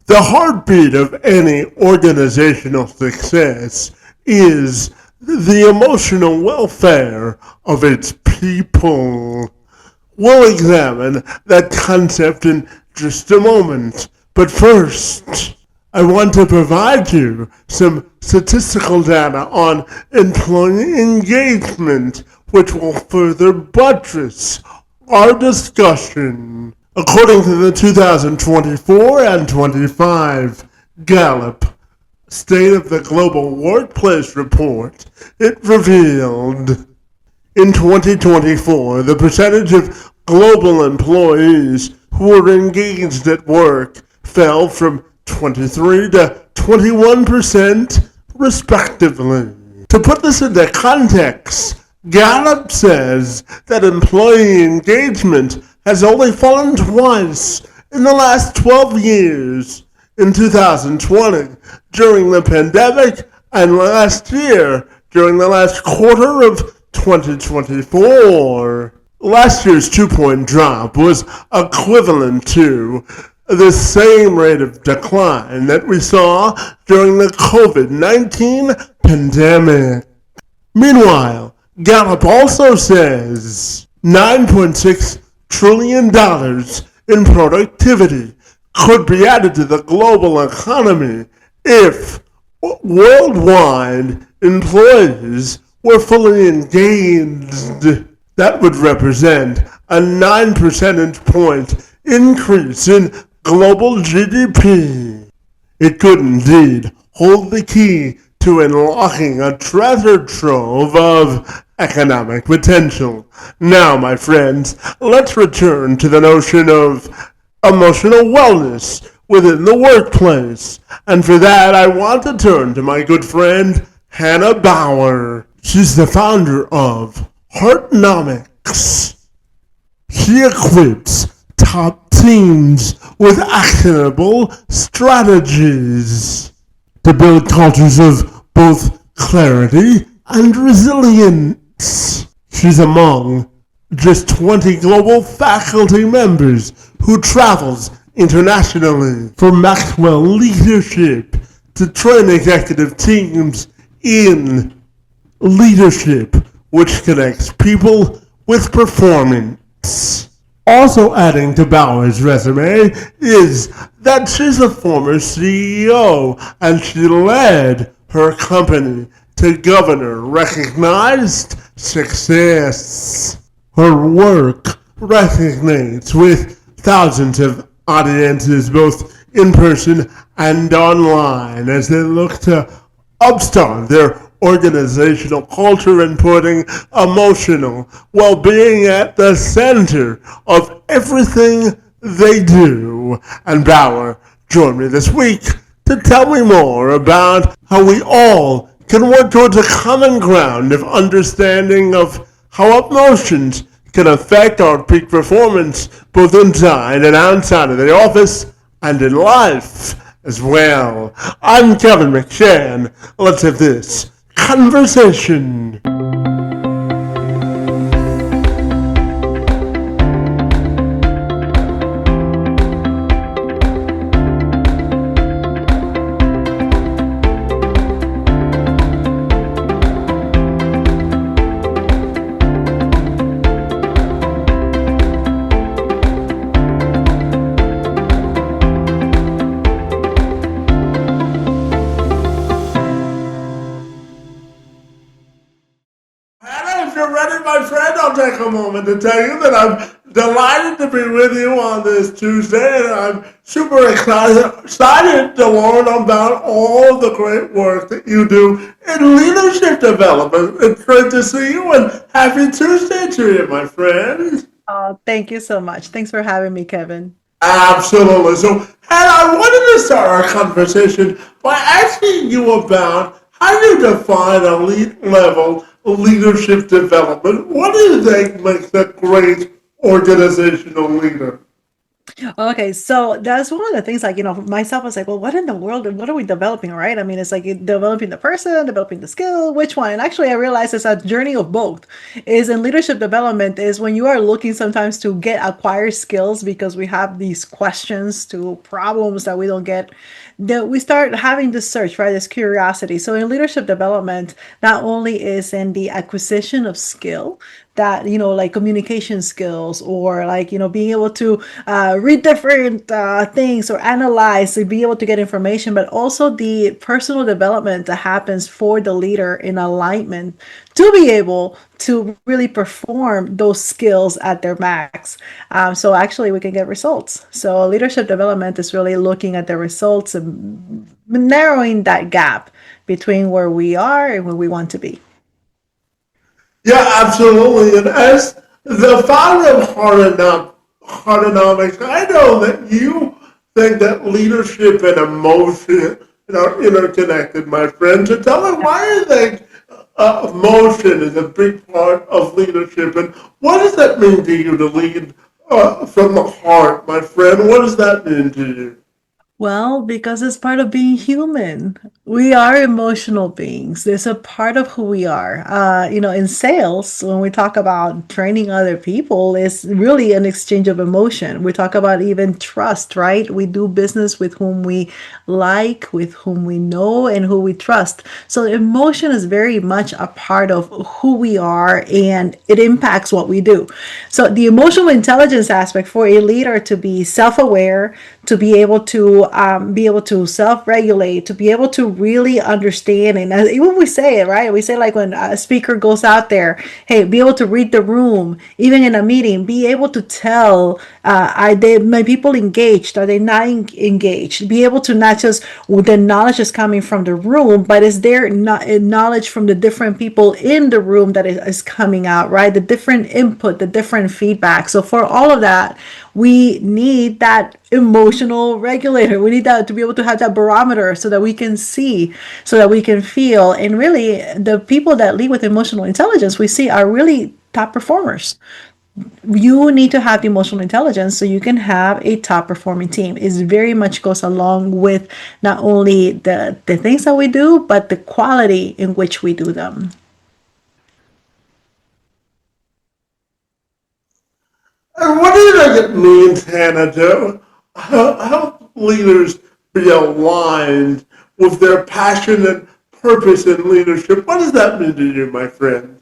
The heartbeat of any organizational success is the emotional welfare of its people. We'll examine that concept in just a moment. But first, I want to provide you some statistical data on employee engagement, which will further buttress our discussion. According to the 2024 and 25 Gallup State of the Global Workplace Report, it revealed in 2024 the percentage of global employees who were engaged at work fell from 23 to 21% respectively. To put this into context, Gallup says that employee engagement has only fallen twice in the last 12 years, in 2020 during the pandemic and last year during the last quarter of 2024. Last year's 2-point drop was equivalent to the same rate of decline that we saw during the COVID-19 pandemic. Meanwhile, Gallup also says $9.6 trillion in productivity could be added to the global economy if worldwide employees were fully engaged. That would represent a 9 percentage point increase in global GDP. It could indeed hold the key to unlocking a treasure trove of economic potential. Now, my friends, let's return to the notion of emotional wellness within the workplace. And for that, I want to turn to my good friend, Hanna Bauer. She's the founder of Heartnomics. She equips top teams with actionable strategies to build cultures of both clarity and resilience. She's among just 20 global faculty members who travels internationally for Maxwell Leadership to train executive teams in leadership, which connects people with performance. Also adding to Bauer's resume is that she's a former CEO and she led her company to governor-recognized success. Her work resonates with thousands of audiences, both in person and online, as they look to upstart their organizational culture and putting emotional well-being at the center of everything they do. And Bauer joined me this week to tell me more about how we all can work towards a common ground of understanding of how emotions can affect our peak performance both inside and outside of the office and in life as well. I'm Kevin McShann. Let's have this conversation. Take a moment to tell you that I'm delighted to be with you on this Tuesday, and I'm super excited to learn about all of the great work that you do in leadership development. It's great to see you, and happy Tuesday to you, my friend. Oh, thank you so much. Thanks for having me, Kevin. Absolutely. So, and I wanted to start our conversation by asking you about how you define elite level leadership development. What do you think makes a great organizational leader? Okay, so that's one of the things, like, myself was like, well, what in the world, what are we developing, right? I mean, it's like developing the person, developing the skill, which one? And actually, I realized it's a journey of both. Is in leadership development is when you are looking sometimes to get acquire skills because we have these questions to problems that we don't get, that we start having this search, right? This curiosity. So in leadership development, not only is in the acquisition of skill, that like communication skills, or like being able to read different things or analyze to be able to get information, but also the personal development that happens for the leader in alignment to be able to really perform those skills at their max. So actually we can get results. So leadership development is really looking at the results and narrowing that gap between where we are and where we want to be. Yeah, absolutely. And as the founder of Heartonomics, I know that you think that leadership and emotion are interconnected, my friend. So tell me why you think emotion is a big part of leadership, and what does that mean to you to lead from the heart, my friend? What does that mean to you? Well, because it's part of being human. We are emotional beings. It's a part of who we are. In sales, when we talk about training other people, it's really an exchange of emotion. We talk about even trust, right? We do business with whom we like, with whom we know, and who we trust. So emotion is very much a part of who we are, and it impacts what we do. So the emotional intelligence aspect for a leader to be self-aware, to be able to self-regulate, to be able to really understand. And even we say it, right? We say, like, when a speaker goes out there, hey, be able to read the room, even in a meeting, be able to tell, are they my people engaged? Are they not engaged? Be able to not just the knowledge is coming from the room, but is there not knowledge from the different people in the room that is coming out, right? The different input, the different feedback. So for all of that, we need that emotional regulator. We need that to be able to have that barometer so that we can see, so that we can feel. And really, the people that lead with emotional intelligence we see are really top performers. You need to have emotional intelligence so you can have a top performing team. It very much goes along with not only the things that we do, but the quality in which we do them. And what do you think it means, Hannah, to help leaders be aligned with their passion and purpose in leadership? What does that mean to you, my friend?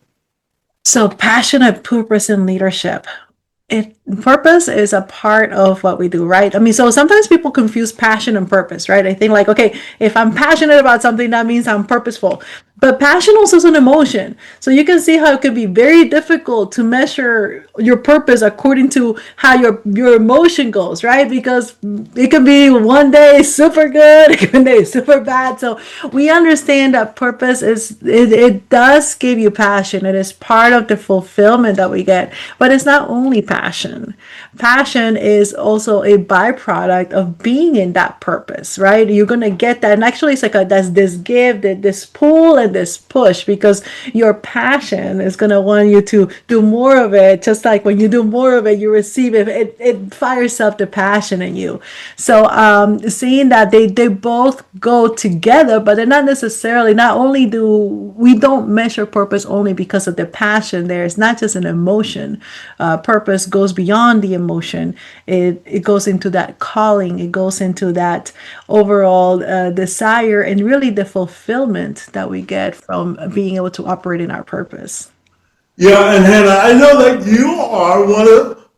So, passionate purpose in leadership. It Purpose is a part of what we do, right? I mean, so sometimes people confuse passion and purpose, right? I think, like, okay, if I'm passionate about something, that means I'm purposeful. But passion also is an emotion. So you can see how it can be very difficult to measure your purpose according to how your emotion goes, right? Because it can be one day super good, it can be super bad. So we understand that purpose it does give you passion. It is part of the fulfillment that we get. But it's not only passion. Passion is also a byproduct of being in that purpose, right? You're gonna get that, and actually, it's like that's this give, this pull, and this push, because your passion is gonna want you to do more of it. Just like when you do more of it, you receive it. It fires up the passion in you. So, seeing that they both go together, but they're not necessarily. Not only do we don't measure purpose only because of the passion. There is not just an emotion. Purpose goes beyond the emotion. It goes into that calling. It goes into that overall desire, and really the fulfillment that we get from being able to operate in our purpose. Yeah, and Hannah, I know that you are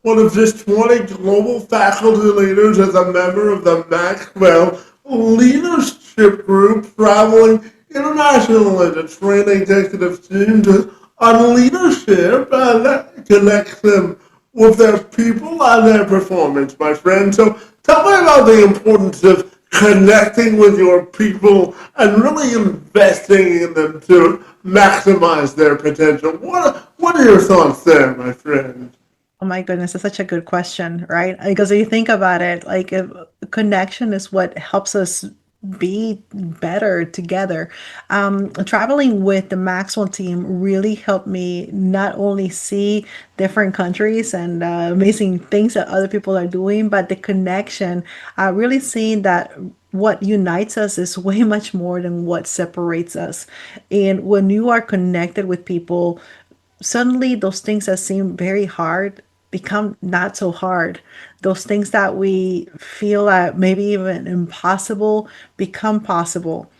one of just 20 global faculty leaders as a member of the Maxwell Leadership Group, traveling internationally to train executive teams on leadership, and that connects them with their people and their performance, my friend. So tell me about the importance of connecting with your people and really investing in them to maximize their potential. What are your thoughts there, my friend? Oh my goodness, that's such a good question, right? Because if you think about it, like, if connection is what helps us be better together. Traveling with the Maxwell team really helped me not only see different countries and amazing things that other people are doing, but the connection, really seeing that what unites us is way much more than what separates us. And when you are connected with people, suddenly those things that seem very hard become not so hard. Those things that we feel that maybe even impossible become possible.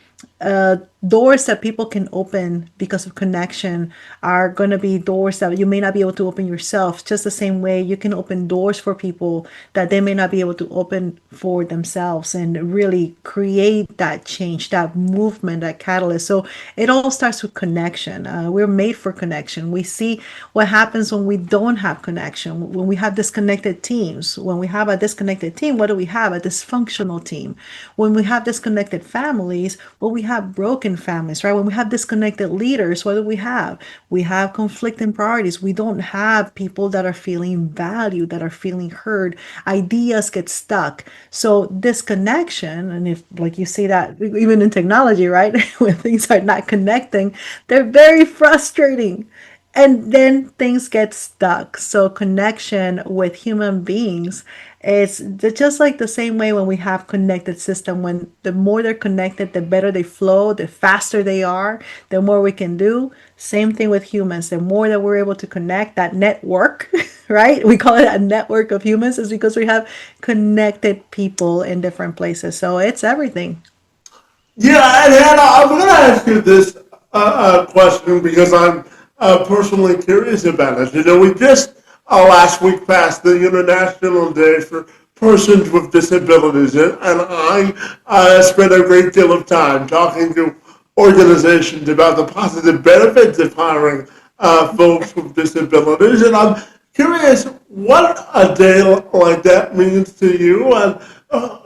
Doors that people can open because of connection are going to be doors that you may not be able to open yourself, just the same way you can open doors for people that they may not be able to open for themselves, and really create that change, that movement, that catalyst. So it all starts with connection. We're made for connection. We see what happens when we don't have connection, when we have disconnected teams. When we have a disconnected team, what do we have? A dysfunctional team. When we have disconnected families, well, we have broken families, right? When we have disconnected leaders, what do we have? We have conflicting priorities. We don't have people that are feeling valued, that are feeling heard. Ideas get stuck. So disconnection, and if like you see that even in technology, right? When things are not connecting, they're very frustrating, and then things get stuck. So connection with human beings is just like the same way when we have connected system. When the more they're connected, the better they flow, the faster they are, the more we can do. Same thing with humans. The more that we're able to connect, that network, right? We call it a network of humans, is because we have connected people in different places. So it's everything. Yeah, and Hannah, I'm going to ask you this question because I'm personally curious about it. You know, we just last week passed the International Day for Persons with Disabilities, and I spent a great deal of time talking to organizations about the positive benefits of hiring folks with disabilities, and I'm curious what a day like that means to you, and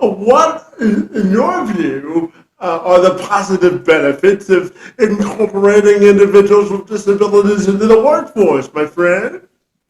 what, in your view, are the positive benefits of incorporating individuals with disabilities into the workforce, my friend?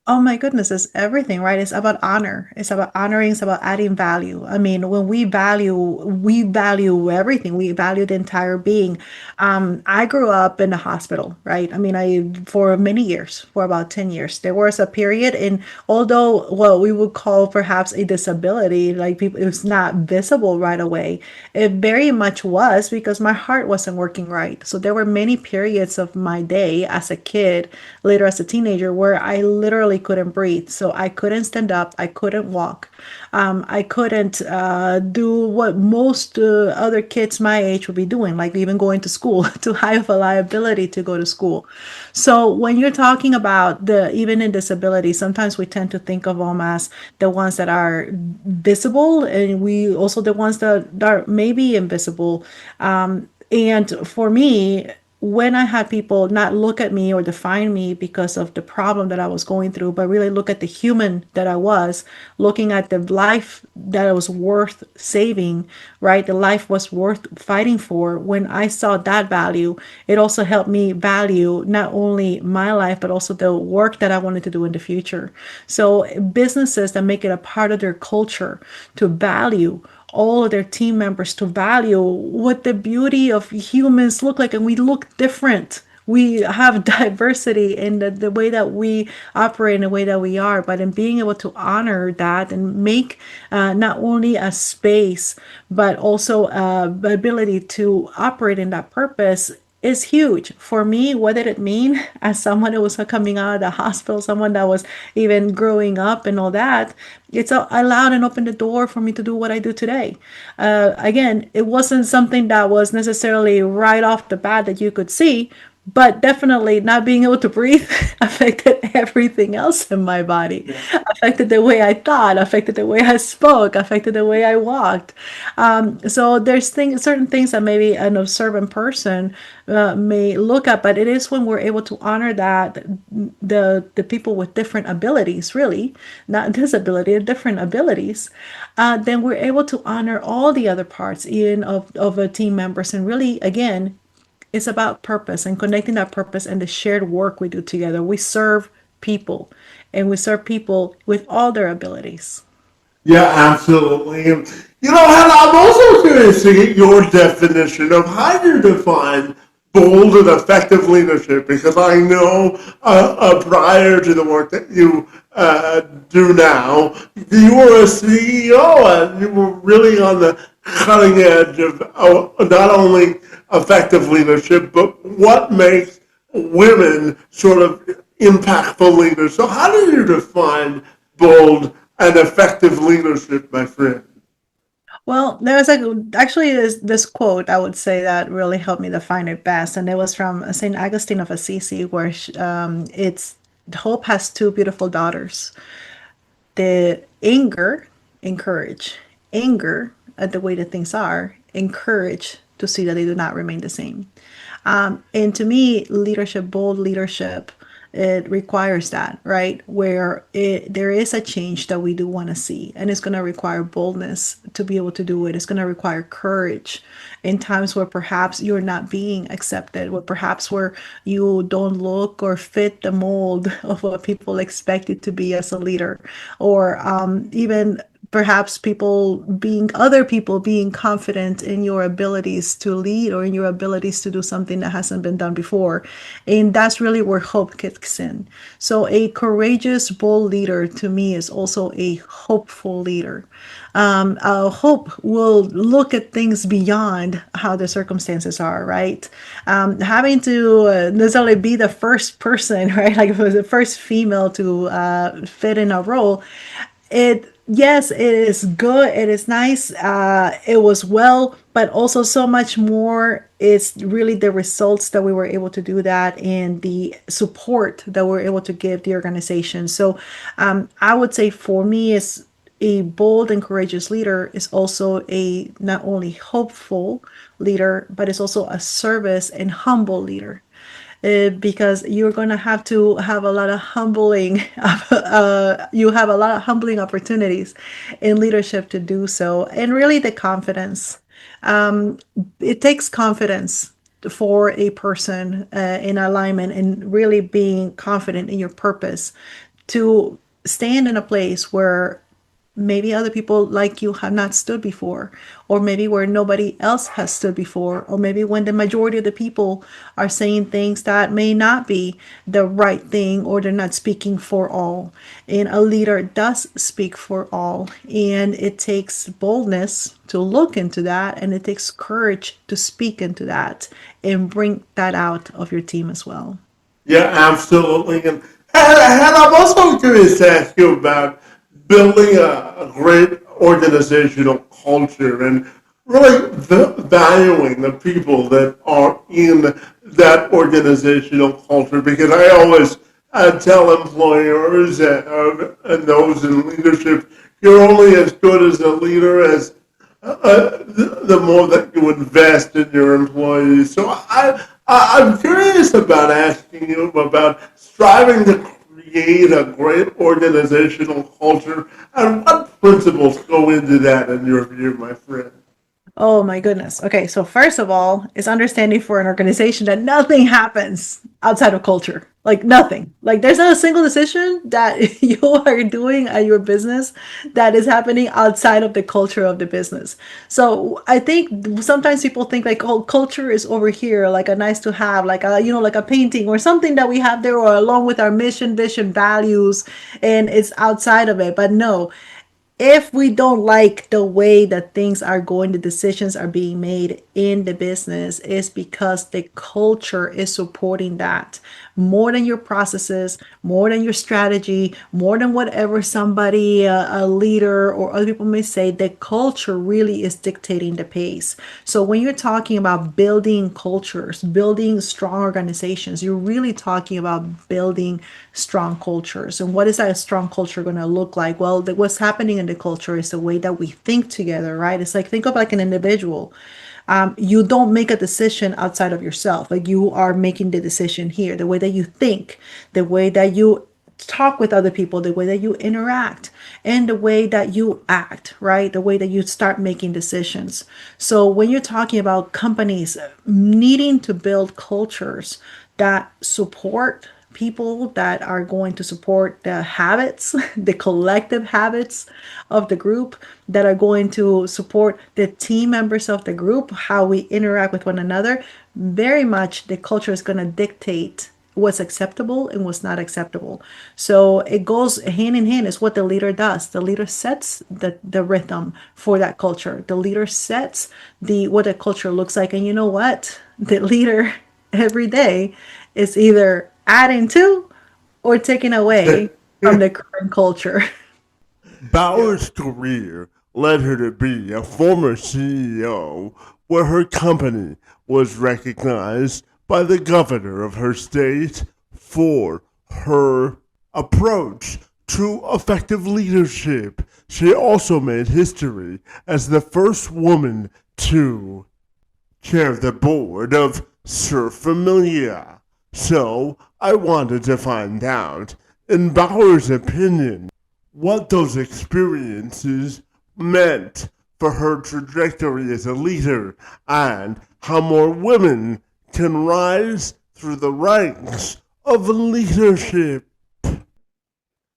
Oh my goodness, it's everything, right? It's about honor. It's about honoring, it's about adding value. I mean, when we value everything. We value the entire being. I grew up in a hospital, right? I mean, I for many years, for about 10 years. There was a period in, although what we would call perhaps a disability, like people, it was not visible right away. It very much was because my heart wasn't working right. So there were many periods of my day as a kid, later as a teenager, where I literally couldn't breathe. So I couldn't stand up, I couldn't walk, I couldn't do what most other kids my age would be doing, like even going to school, to have a liability to go to school. So when you're talking about the even in disability, sometimes we tend to think of them as the ones that are visible, and we also the ones that are maybe invisible. And for me, when I had people not look at me or define me because of the problem that I was going through, but really look at the human that I was, looking at the life that was worth saving, right? The life was worth fighting for. When I saw that value, it also helped me value not only my life, but also the work that I wanted to do in the future. So businesses that make it a part of their culture to value all of their team members, to value what the beauty of humans look like, and we look different. We have diversity in the way that we operate, in the way that we are, but in being able to honor that and make not only a space, but also the ability to operate in that purpose is huge. For me, what did it mean as someone who was coming out of the hospital, someone that was even growing up and all that? It's allowed and opened the door for me to do what I do today. Again, it wasn't something that was necessarily right off the bat that you could see, but definitely not being able to breathe affected everything else in my body, affected the way I thought, affected the way I spoke, affected the way I walked. So there's certain things that maybe an observant person may look at, but it is when we're able to honor that the people with different abilities, really, not disability, different abilities, then we're able to honor all the other parts in of a team members, and really, again, it's about purpose and connecting that purpose and the shared work we do together. We serve people, and we serve people with all their abilities. Yeah, absolutely. And, you know, Hannah, I'm also curious curious to get your definition of how you define bold and effective leadership because I know prior to the work that you do now, you were a CEO and you were really on the cutting edge of not only effective leadership, but what makes women sort of impactful leaders. So, how do you define bold and effective leadership, my friend? Well, there's actually this quote I would say that really helped me define it best, and it was from Saint Augustine of Assisi, where it's hope has two beautiful daughters. The anger, encourage, anger at the way that things are, encourage to see that they do not remain the same. And to me, leadership, bold leadership, it requires that, right? Where there is a change that we do want to see, and it's going to require boldness to be able to do it. It's going to require courage in times where perhaps you're not being accepted, where perhaps where you don't look or fit the mold of what people expect you to be as a leader, or even perhaps other people being confident in your abilities to lead or in your abilities to do something that hasn't been done before. And that's really where hope kicks in. So a courageous, bold leader to me is also a hopeful leader. Hope will look at things beyond how the circumstances are, right? Having to necessarily be the first person, right? Like the first female to fit in a role, it yes, it is good, it is nice, it was well, but also so much more is really the results that we were able to do that and the support that we're able to give the organization. So I would say for me is a bold and courageous leader is also a not only hopeful leader, but it's also a service and humble leader, because you're going to have a lot of humbling you have a lot of humbling opportunities in leadership to do so. And really the confidence, it takes confidence for a person in alignment and really being confident in your purpose to stand in a place where maybe other people like you have not stood before, or maybe where nobody else has stood before, or maybe when the majority of the people are saying things that may not be the right thing, or they're not speaking for all. And a leader does speak for all, and it takes boldness to look into that, and it takes courage to speak into that and bring that out of your team as well. Yeah, absolutely. And I'm also curious to ask you about building a great organizational culture and really valuing the people that are in that organizational culture. Because I always tell employers and those in leadership, you're only as good as a leader as the more that you invest in your employees. So I'm curious about asking you about striving to create a great organizational culture and what principles go into that in your view, my friend. Oh my goodness. Okay, so first of all, is understanding for an organization that nothing happens outside of culture. Like nothing. Like there's not a single decision that you are doing at your business that is happening outside of the culture of the business. So I think sometimes people think like, oh, culture is over here, like a nice to have, like a like a painting or something that we have there, or along with our mission, vision, values, and it's outside of it. But no, if we don't like the way that things are going, the decisions are being made in the business, is because the culture is supporting that more than your processes, more than your strategy, more than whatever somebody, a leader or other people may say. The culture really is dictating the pace. So when you're talking about building cultures, building strong organizations, you're really talking about building strong cultures. And what is that strong culture going to look like? Well, what's happening in the culture is the way that we think together, right? It's like, think of like an individual. You don't make a decision outside of yourself. Like you are making the decision here, the way that you think, the way that you talk with other people, the way that you interact, and the way that you act, right? The way that you start making decisions. So when you're talking about companies needing to build cultures that support people that are going to support the habits, the collective habits of the group, that are going to support the team members of the group, how we interact with one another. Very much the culture is going to dictate what's acceptable and what's not acceptable. So it goes hand in hand. Is what the leader does. The leader sets the rhythm for that culture. The leader sets the what the culture looks like. And you know what? The leader every day is either adding to or taking away from the current culture. Bauer's career led her to be a former CEO, where her company was recognized by the governor of her state for her approach to effective leadership. She also made history as the first woman to chair the board of Sur Familia. So I wanted to find out, in Bauer's opinion, what those experiences meant for her trajectory as a leader and how more women can rise through the ranks of leadership.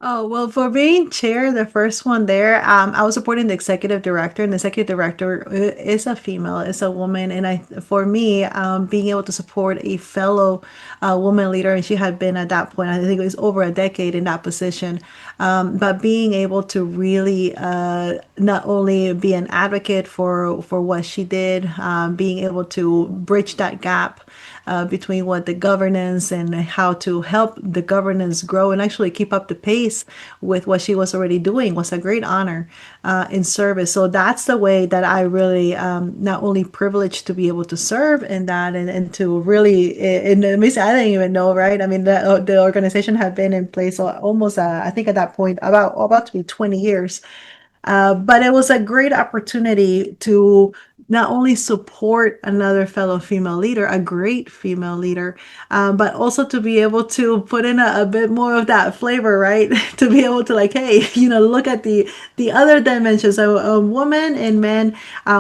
Oh, well, for being chair, the first one there, I was supporting the executive director, and the executive director is a female, is a woman. And for me, being able to support a fellow woman leader, and she had been at that point, I think it was over a decade in that position, but being able to really not only be an advocate for what she did, being able to bridge that gap between what the governance and how to help the governance grow and actually keep up the pace with what she was already doing was a great honor in service. So that's the way that I really not only privileged to be able to serve in that and to really, in I didn't even know, right? I mean, the organization had been in place almost, I think at that point, about to be 20 years. But it was a great opportunity to not only support another fellow female leader, a great female leader, but also to be able to put in a bit more of that flavor, right? To be able to like, hey, look at the other dimensions. A woman and men,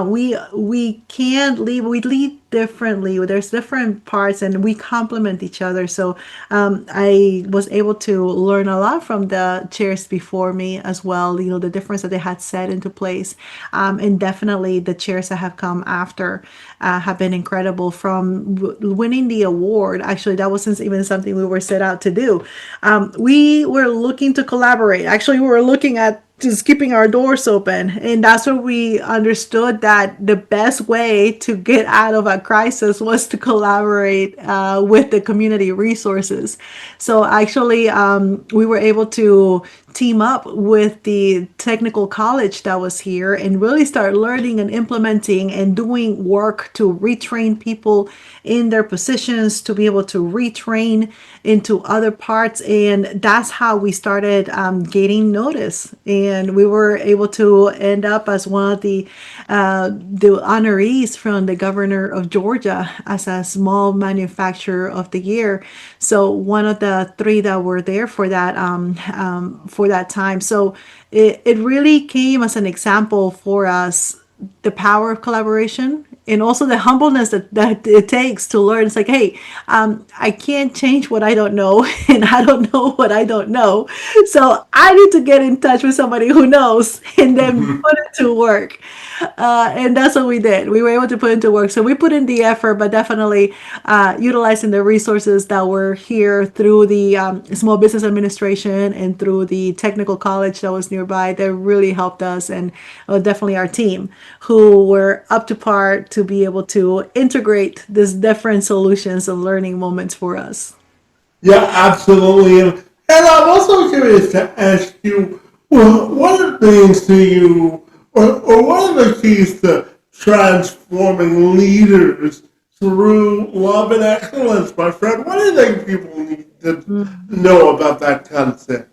we can't lead. We lead differently. There's different parts, and we complement each other. So I was able to learn a lot from the chairs before me as well. The difference that they had set into place, and definitely the chairs that have come after have been incredible. From winning the award, actually, that wasn't even something we were set out to do. We were looking to collaborate. Actually, we were looking at just keeping our doors open. And that's where we understood that the best way to get out of a crisis was to collaborate with the community resources. So actually, we were able to team up with the technical college that was here and really start learning and implementing and doing work to retrain people in their positions, to be able to retrain into other parts. And that's how we started getting notice. And we were able to end up as one of the honorees from the governor of Georgia as a small manufacturer of the year. So one of the three that were there for that time. So it really came as an example for us, the power of collaboration and also the humbleness that it takes to learn. It's like, hey, I can't change what I don't know, and I don't know what I don't know. So I need to get in touch with somebody who knows and then put it to work. And that's what we did. We were able to put into work. So we put in the effort, but definitely utilizing the resources that were here through the Small Business Administration and through the technical college that was nearby. That really helped us, and definitely our team who were up to par to be able to integrate these different solutions and learning moments for us. Yeah, absolutely. And I'm also curious to ask you, well, what are things to you, or what are the keys to transforming leaders through love and excellence, my friend? What do you think people need to know about that concept?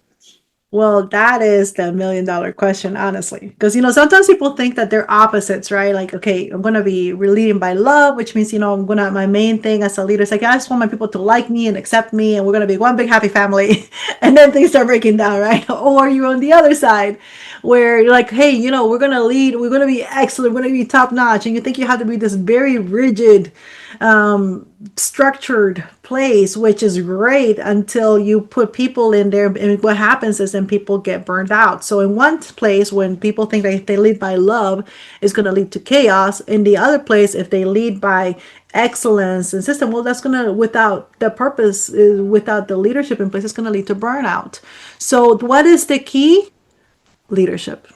Well, that is the $1 million question, honestly. Because, sometimes people think that they're opposites, right? Like, okay, I'm going to be leading by love, which means, my main thing as a leader is like, I just want my people to like me and accept me, and we're going to be one big happy family. And then things start breaking down, right? Or you're on the other side where you're like, hey, we're going to lead, we're going to be excellent, we're going to be top notch. And you think you have to be this very rigid, structured place, which is great until you put people in there. And what happens is then people get burned out. So in one place, when people think that if they lead by love, it's going to lead to chaos. In the other place, if they lead by excellence and system, well, that's going to, without the purpose, without the leadership in place, it's going to lead to burnout. So what is the key? Leadership.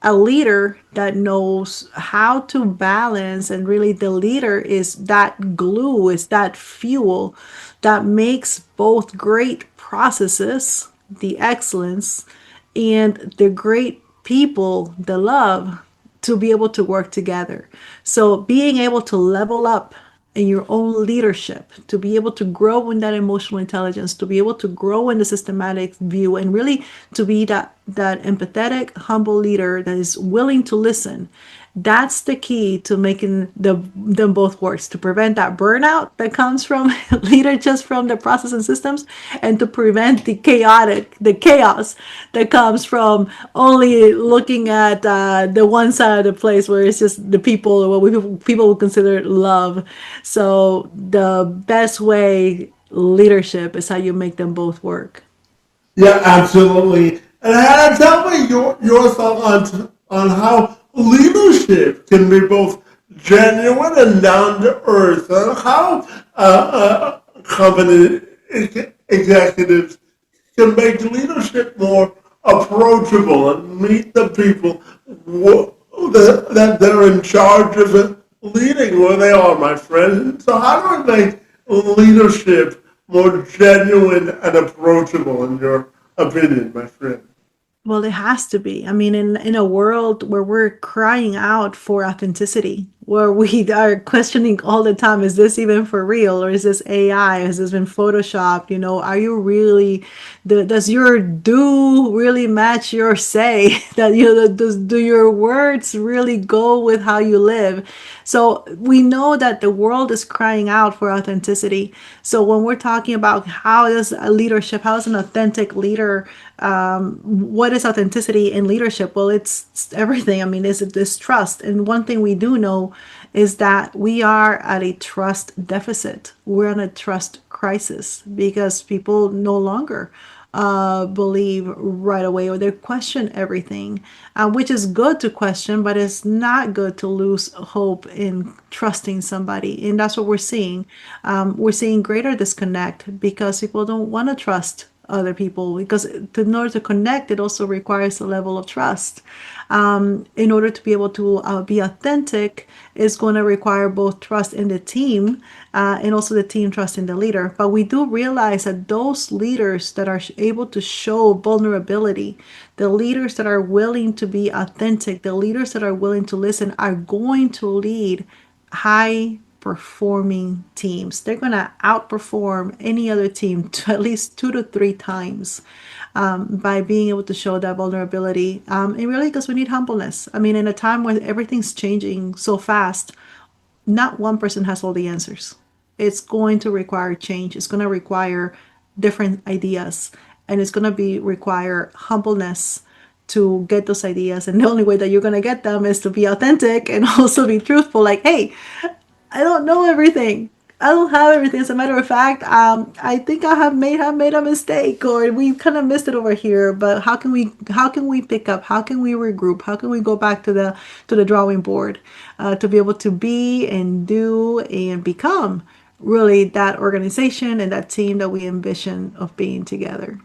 A leader that knows how to balance, and really the leader is that glue, is that fuel that makes both great processes, the excellence, and the great people, the love, to be able to work together. So being able to level up in your own leadership, to be able to grow in that emotional intelligence, to be able to grow in the systematic view, and really to be that empathetic, humble leader that is willing to listen. That's the key to making them both works, to prevent that burnout that comes from leader just from the process and systems, and to prevent the chaos that comes from only looking at the one side of the place where it's just the people, or what people would consider love. So the best way leadership is how you make them both work. Yeah, absolutely. And Hannah, tell me your thoughts on how leadership can be both genuine and down to earth, and how company executives can make leadership more approachable and meet the people that they're in charge of leading where they are, my friend. So how do we make leadership more genuine and approachable in your opinion, my friend? Well, it has to be. I mean, in a world where we're crying out for authenticity, where we are questioning all the time, is this even for real, or is this AI? Has this been photoshopped? You know, are you really, does your do really match your say? That do your words really go with how you live? So we know that the world is crying out for authenticity. So when we're talking about how does a leadership, how is an authentic leader, what is authenticity in leadership? Well, it's everything. I mean, it's this trust. And one thing we do know is that we are at a trust deficit. We're in a trust crisis because people no longer believe right away, or they question everything, which is good to question, but it's not good to lose hope in trusting somebody. And that's what we're seeing. We're seeing greater disconnect because people don't want to trust other people, because in order to connect, it also requires a level of trust. In order to be able to be authentic, is going to require both trust in the team, and also the team trust in the leader. But we do realize that those leaders that are able to show vulnerability, the leaders that are willing to be authentic, the leaders that are willing to listen, are going to lead high performing teams. They're going to outperform any other team to at least 2 to 3 times, by being able to show that vulnerability. And really, because we need humbleness. I mean, in a time where everything's changing so fast, not one person has all the answers. It's going to require change. It's going to require different ideas, and it's going to be require humbleness to get those ideas. And the only way that you're going to get them is to be authentic and also be truthful. Like, hey, I don't know everything. I don't have everything. As a matter of fact, I think I have made a mistake, or we kind of missed it over here. But how can we pick up? How can we regroup? How can we go back to the drawing board, to be able to be and do and become really that organization and that team that we envision of being together.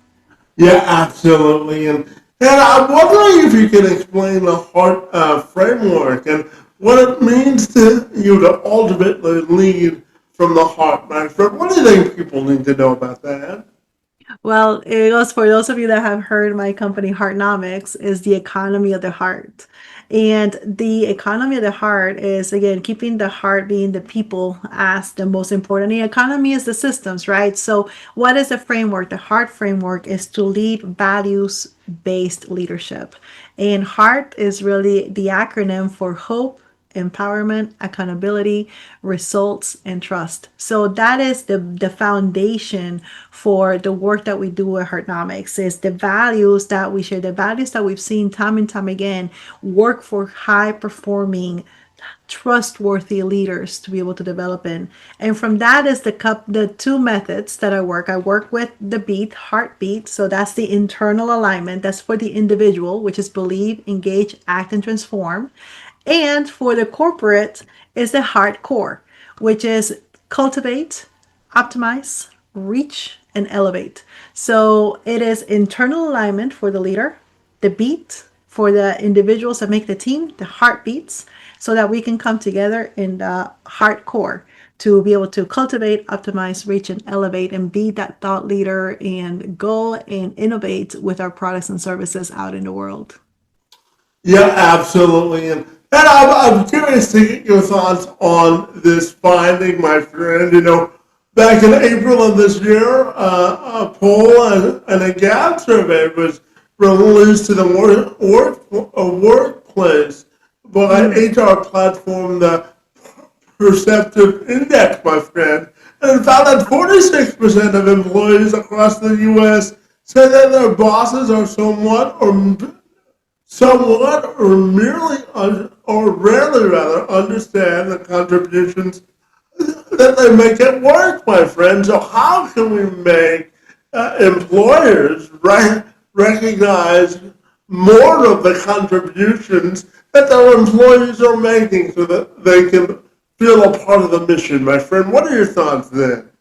Yeah, absolutely. And I'm wondering if you can explain the heart framework and what it means to you to ultimately lead from the heart, my friend. What do you think people need to know about that? Well, it goes for those of you that have heard my company Heartnomics is the economy of the heart. And the economy of the heart is again keeping the heart being the people as the most important. The economy is the systems, right? So what is the framework? The heart framework is to lead values based leadership. And heart is really the acronym for hope, empowerment, accountability, results, and trust. So that is the foundation for the work that we do at Heartnomics, is the values that we share, the values that we've seen time and time again work for high performing trustworthy leaders to be able to develop in. And from that is the two methods that I work. I work with the beat, heartbeat. So that's the internal alignment. That's for the individual, which is believe, engage, act, and transform. And for the corporate is the hardcore, which is cultivate, optimize, reach, and elevate. So it is internal alignment for the leader, the beat for the individuals that make the team, the heartbeats, so that we can come together in the hardcore to be able to cultivate, optimize, reach, and elevate and be that thought leader and go and innovate with our products and services out in the world. Yeah, absolutely. And I'm curious to get your thoughts on this finding, my friend. Back in April of this year, a poll and a Gallup survey was released to the workplace by Mm. HR platform, the Perceptive Index, my friend, and it found that 46% of employees across the U.S. say that their bosses are somewhat or merely or rarely rather understand the contributions that they make at work, my friend. So how can we make employers recognize more of the contributions that their employees are making so that they can feel a part of the mission, my friend? What are your thoughts there?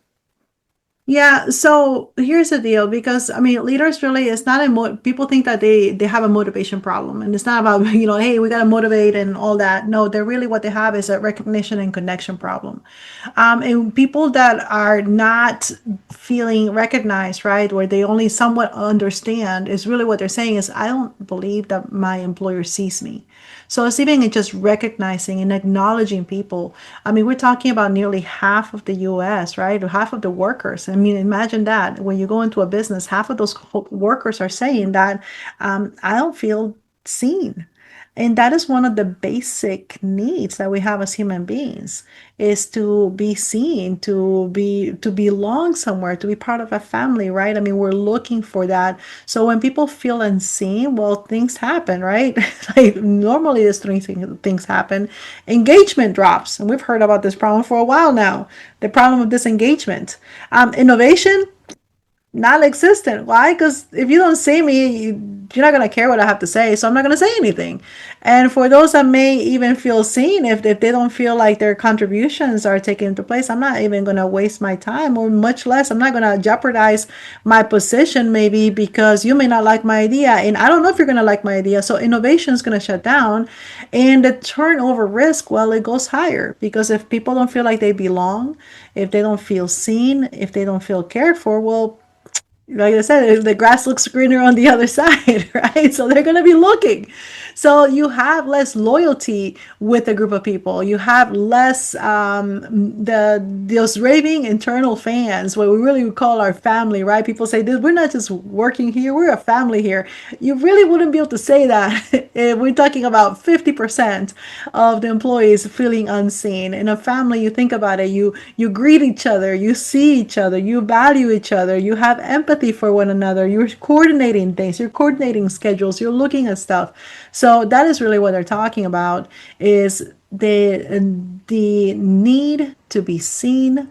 Yeah, so here's the deal because I mean leaders really it's not people think that they have a motivation problem and it's not about hey we got to motivate and all that. No, they're really what they have is a recognition and connection problem. And people that are not feeling recognized, right, where they only somewhat understand is really what they're saying is I don't believe that my employer sees me. So it's even just recognizing and acknowledging people. I mean, we're talking about nearly half of the US, right? Or half of the workers. I mean, imagine that when you go into a business, half of those workers are saying that I don't feel seen. And that is one of the basic needs that we have as human beings is to be seen, to belong somewhere, to be part of a family, right? I mean, we're looking for that. So when people feel unseen, well, things happen, right? Like normally these things happen. Engagement drops, and we've heard about this problem for a while now. The problem of disengagement. Innovation non-existent. Why? Because if you don't see me, you're not gonna care what I have to say, so I'm not gonna say anything. And for those that may even feel seen, if they don't feel like their contributions are taken into place, I'm not even gonna waste my time, or much less, I'm not gonna jeopardize my position maybe because you may not like my idea, and I don't know if you're gonna like my idea. So innovation is gonna shut down, and the turnover risk, well, it goes higher because if people don't feel like they belong, if they don't feel seen, if they don't feel cared for, well, like I said, the grass looks greener on the other side, right? So they're going to be looking. So you have less loyalty with a group of people. You have less those raving internal fans, what we really would call our family, right? People say this: we're not just working here; we're a family here. You really wouldn't be able to say that if we're talking about 50% of the employees feeling unseen. In a family, you think about it, you greet each other, you see each other, you value each other, you have empathy for one another, you're coordinating things, you're coordinating schedules, you're looking at stuff. So that is really what they're talking about is the need to be seen,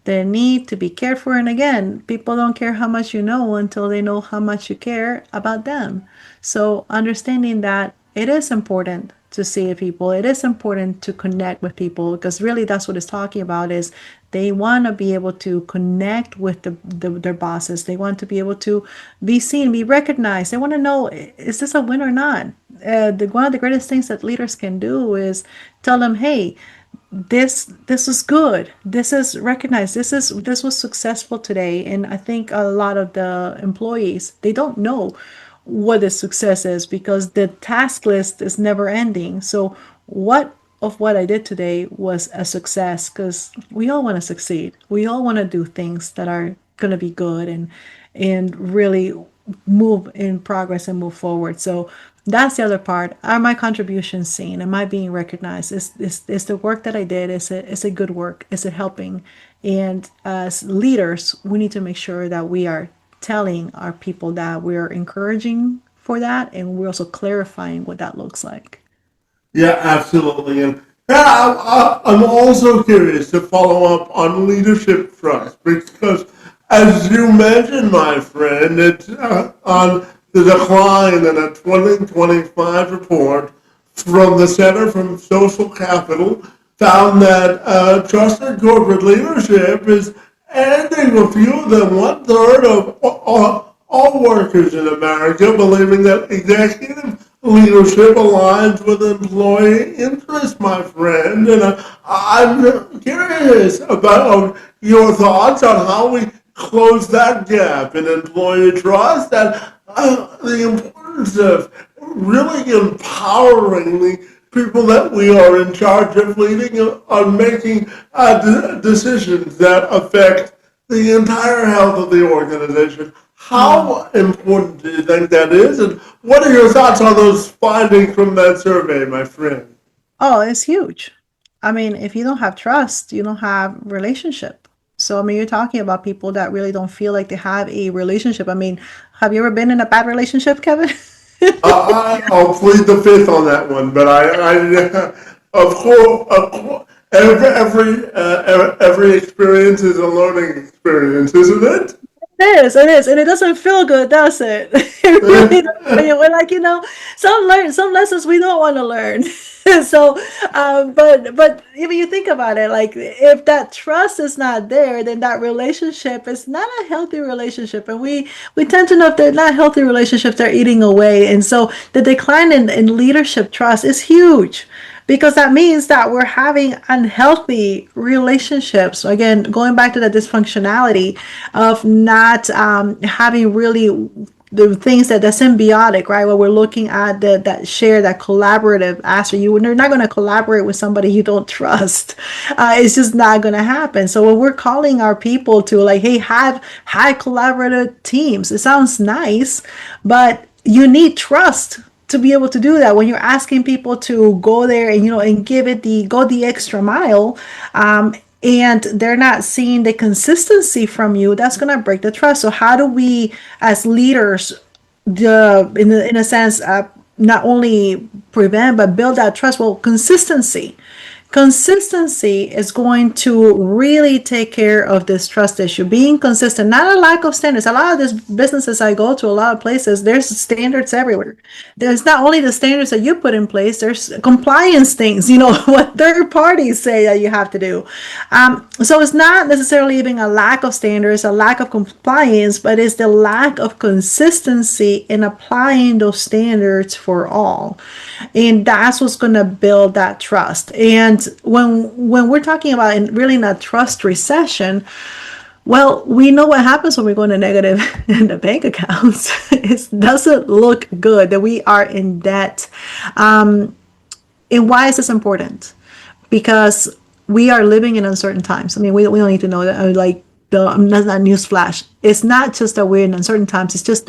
the need to be cared for. And again, people don't care how much you know until they know how much you care about them. So understanding that it is important to see people, it is important to connect with people because really that's what it's talking about is they want to be able to connect with their bosses. They want to be able to be seen, be recognized. They want to know, is this a win or not? One of the greatest things that leaders can do is tell them, hey, this is good, this is recognized, this was successful today. And I think a lot of the employees, they don't know what the success is because the task list is never ending. So what of what I did today was a success? Because we all want to succeed, we all want to do things that are going to be good and really move in progress and move forward. So that's the other part. Are my contributions seen? Am I being recognized? Is the work that I did, is it good work? Is it helping? And as leaders, we need to make sure that we are telling our people that we're encouraging for that and we're also clarifying what that looks like. Yeah, absolutely. Yeah, I'm also curious to follow up on leadership trust because, as you mentioned, my friend, it's on the decline in a 2025 report from the Center for Social Capital found that trusted corporate leadership is ending with fewer than one third of all workers in America believing that executive leadership aligns with employee interests, my friend. And I'm curious about your thoughts on how we close that gap in employee trust and the importance of really empowering the people that we are in charge of leading on making decisions that affect the entire health of the organization. Yeah. How important do you think that is? And what are your thoughts on those findings from that survey, my friend? Oh, it's huge. I mean, if you don't have trust, you don't have relationship. So, I mean, you're talking about people that really don't feel like they have a relationship. I mean, have you ever been in a bad relationship, Kevin? I'll plead the fifth on that one, but of course, every experience is a learning experience, isn't it? It is, and it doesn't feel good, does it? It really doesn't. We're like, some lessons we don't want to learn. So, but if you think about it, like if that trust is not there, then that relationship is not a healthy relationship, and we tend to know if they're not healthy relationships, they're eating away, and so the decline in leadership trust is huge because that means that we're having unhealthy relationships. So again, going back to the dysfunctionality of not having really the things that the symbiotic, right? Where we're looking at that share, that collaborative aspect. You're not going to collaborate with somebody you don't trust. It's just not going to happen. So when we're calling our people to like, hey, have high collaborative teams, it sounds nice, but you need trust to be able to do that when you're asking people to go there and and give it the extra mile, and they're not seeing the consistency from you. That's going to break the trust. So how do we as leaders, in a sense, not only prevent but build that trust? Well, consistency is going to really take care of this trust issue. Being consistent, not a lack of standards. A lot of these businesses I go to, a lot of places, there's standards everywhere. There's not only the standards that you put in place, there's compliance things, what third parties say that you have to do. So it's not necessarily even a lack of standards, a lack of compliance, but it's the lack of consistency in applying those standards for all. And that's what's going to build that trust. And when we're talking about really in a trust recession, well, we know what happens when we go into negative in the bank accounts. It doesn't look good that we are in debt. And why is this important? Because we are living in uncertain times. I mean, we don't need to know that. Like, that's not news flash. It's not just that we're in uncertain times. It's just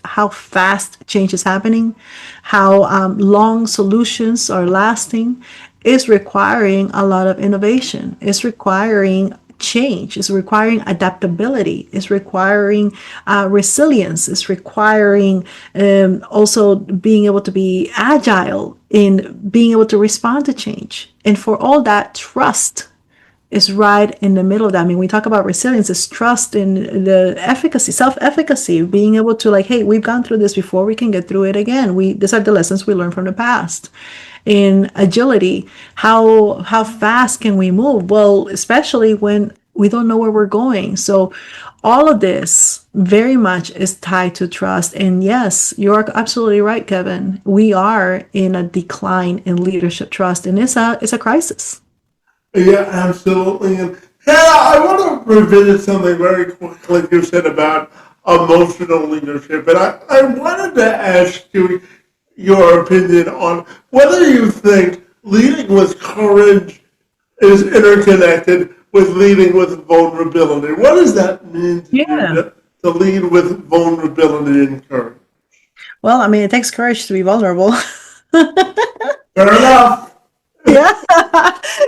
how fast change is happening, how long solutions are lasting. It's requiring a lot of innovation. It's requiring change. It's requiring adaptability. It's requiring resilience. It's requiring also being able to be agile in being able to respond to change. And for all that, trust is right in the middle of that. I mean, we talk about resilience, it's trust in the efficacy, self-efficacy, being able to like, hey, we've gone through this before, we can get through it again. These are the lessons we learned from the past. In agility, how fast can we move? Well, especially when we don't know where we're going. So all of this very much is tied to trust. And yes, you're absolutely right, Kevin. We are in a decline in leadership trust, and it's a crisis. Yeah, absolutely. And yeah, I want to revisit something very quickly you said about emotional leadership. And I wanted to ask you your opinion on whether you think leading with courage is interconnected with leading with vulnerability. What does that mean to you Yeah. to lead with vulnerability and courage? Well, I mean, it takes courage to be vulnerable. Fair enough. Yeah.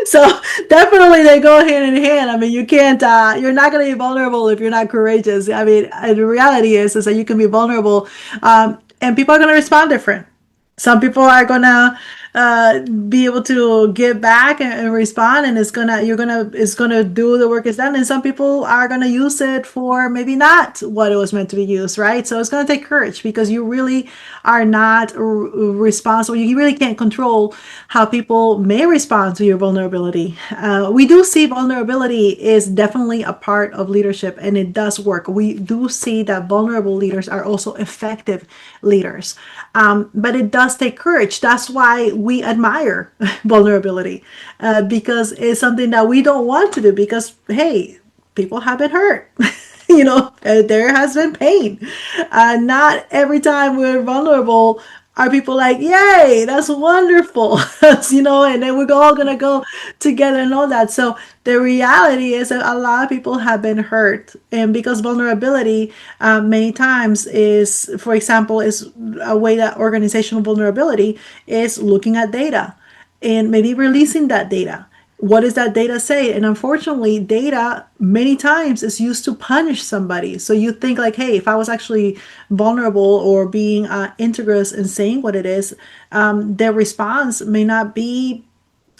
So definitely they go hand in hand. I mean, you're not going to be vulnerable if you're not courageous. I mean, the reality is that you can be vulnerable, and people are going to respond different. Some people are going to be able to give back and respond, and it's gonna do the work it's done. And some people are gonna use it for maybe not what it was meant to be used, right? So it's gonna take courage, because you really are not responsible. You really can't control how people may respond to your vulnerability. We do see vulnerability is definitely a part of leadership, and it does work. We do see that vulnerable leaders are also effective leaders. But it does take courage. That's why we admire vulnerability, because it's something that we don't want to do, because, hey, people have been hurt. There has been pain. Not every time we're vulnerable are people like, yay, that's wonderful. And then we're all gonna go together and all that. So the reality is that a lot of people have been hurt, and because vulnerability, many times, is, for example, is a way that organizational vulnerability is looking at data and maybe releasing that data. What does that data say? And unfortunately, data many times is used to punish somebody. So you think like, hey, if I was actually vulnerable or being integrous in saying what it is, their response may not be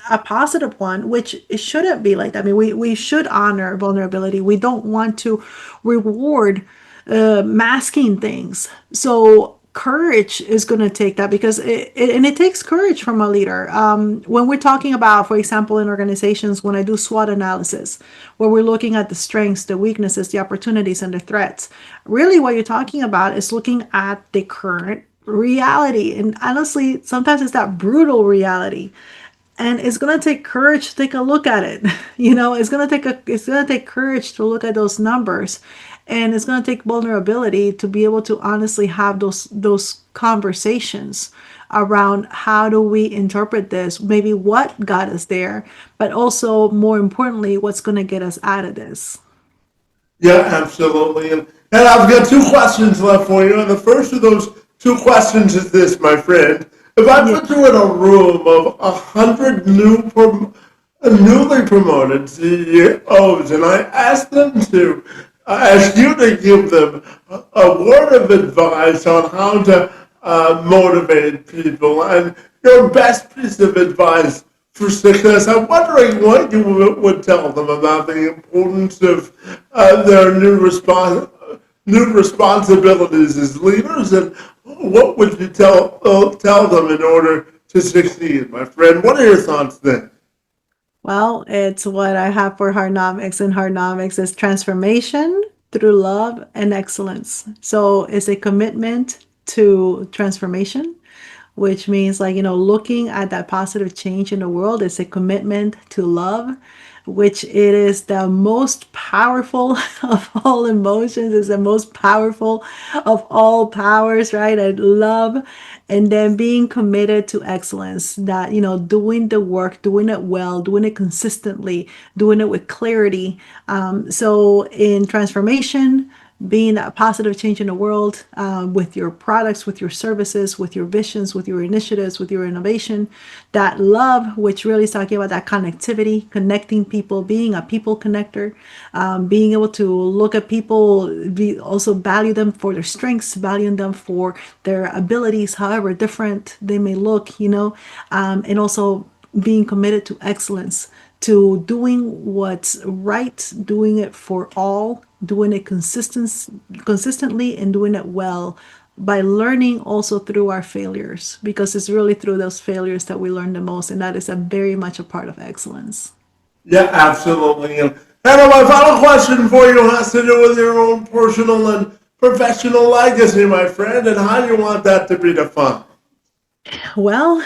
a positive one, which it shouldn't be like that. I mean, we should honor vulnerability. We don't want to reward masking things. So courage is going to take that, because it takes courage from a leader. When we're talking about, for example, in organizations, when I do SWOT analysis, where we're looking at the strengths, the weaknesses, the opportunities, and the threats, really what you're talking about is looking at the current reality. And honestly, sometimes it's that brutal reality, and it's going to take courage to take a look at it. It's going to take courage to look at those numbers, and it's going to take vulnerability to be able to honestly have those conversations around how do we interpret this, maybe what got us there, but also more importantly, what's going to get us out of this. Yeah, absolutely. And I've got two questions left for you. And the first of those two questions is this, my friend. If I Yeah. put you in a room of 100 newly promoted CEOs, and I ask you to give them a word of advice on how to motivate people, and your best piece of advice for success, I'm wondering what you would tell them about the importance of their new responsibilities as leaders, and what would you tell them in order to succeed, my friend? What are your thoughts then? Well, it's what I have for Hardnomics, and Hardnomics is transformation through love and excellence. So it's a commitment to transformation, which means, like, looking at that positive change in the world. It's a commitment to love, which it is the most powerful of all emotions, is the most powerful of all powers, right? I love. And then being committed to excellence, that, doing the work, doing it well, doing it consistently, doing it with clarity. So in transformation, being a positive change in the world, with your products, with your services, with your visions, with your initiatives, with your innovation. That love, which really is talking about that connectivity, connecting people, being a people connector, being able to look at people, also value them for their strengths, value them for their abilities, however different they may look, and also being committed to excellence, to doing what's right, doing it for all, doing it consistently, and doing it well, by learning also through our failures, because it's really through those failures that we learn the most, and that is a very much a part of excellence. Yeah, absolutely. And Hannah, my final question for you has to do with your own personal and professional legacy, my friend, and how you want that to be defined. Well,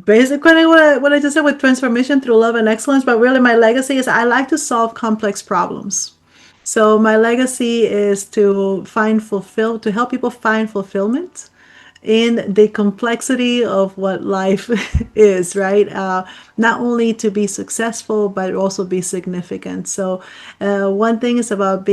basically what I just said, with transformation through love and excellence, but really my legacy is I like to solve complex problems. So my legacy is to help people find fulfillment in the complexity of what life is, right? Not only to be successful, but also be significant. So, one thing is about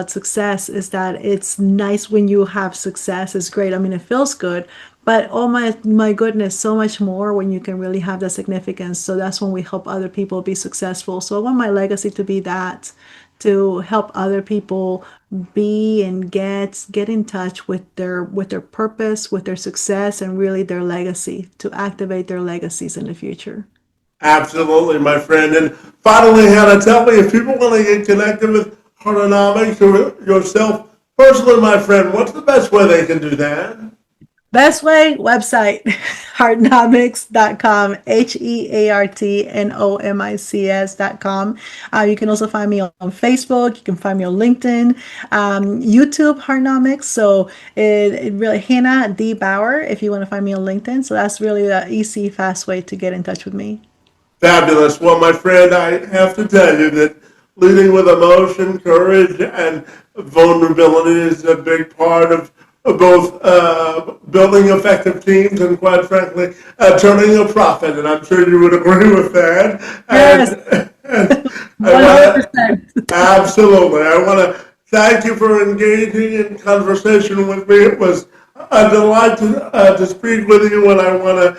success is that it's nice when you have success. It's great. I mean, it feels good, but oh my goodness, so much more when you can really have that significance. So that's when we help other people be successful. So I want my legacy to be that, to help other people be and get in touch with their purpose, with their success, and really their legacy, to activate their legacies in the future. Absolutely, my friend. And finally, Hannah, tell me if people want to get connected with Heartonomics or yourself personally, my friend, what's the best way they can do that? Best way, website, heartnomics.com, heartnomics.com. You can also find me on Facebook. You can find me on LinkedIn, YouTube, Heartnomics. So it really, Hannah D. Bauer, if you want to find me on LinkedIn. So that's really the easy, fast way to get in touch with me. Fabulous. Well, my friend, I have to tell you that leading with emotion, courage, and vulnerability is a big part of both building effective teams and, quite frankly, turning a profit. And I'm sure you would agree with that. Yes, And I want to 100%. absolutely. I want to thank you for engaging in conversation with me. It was a delight to speak with you, and I want to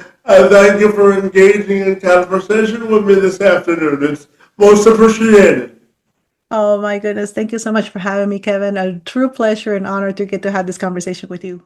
thank you for engaging in conversation with me this afternoon. It's most appreciated. Oh my goodness. Thank you so much for having me, Kevin. A true pleasure and honor to get to have this conversation with you.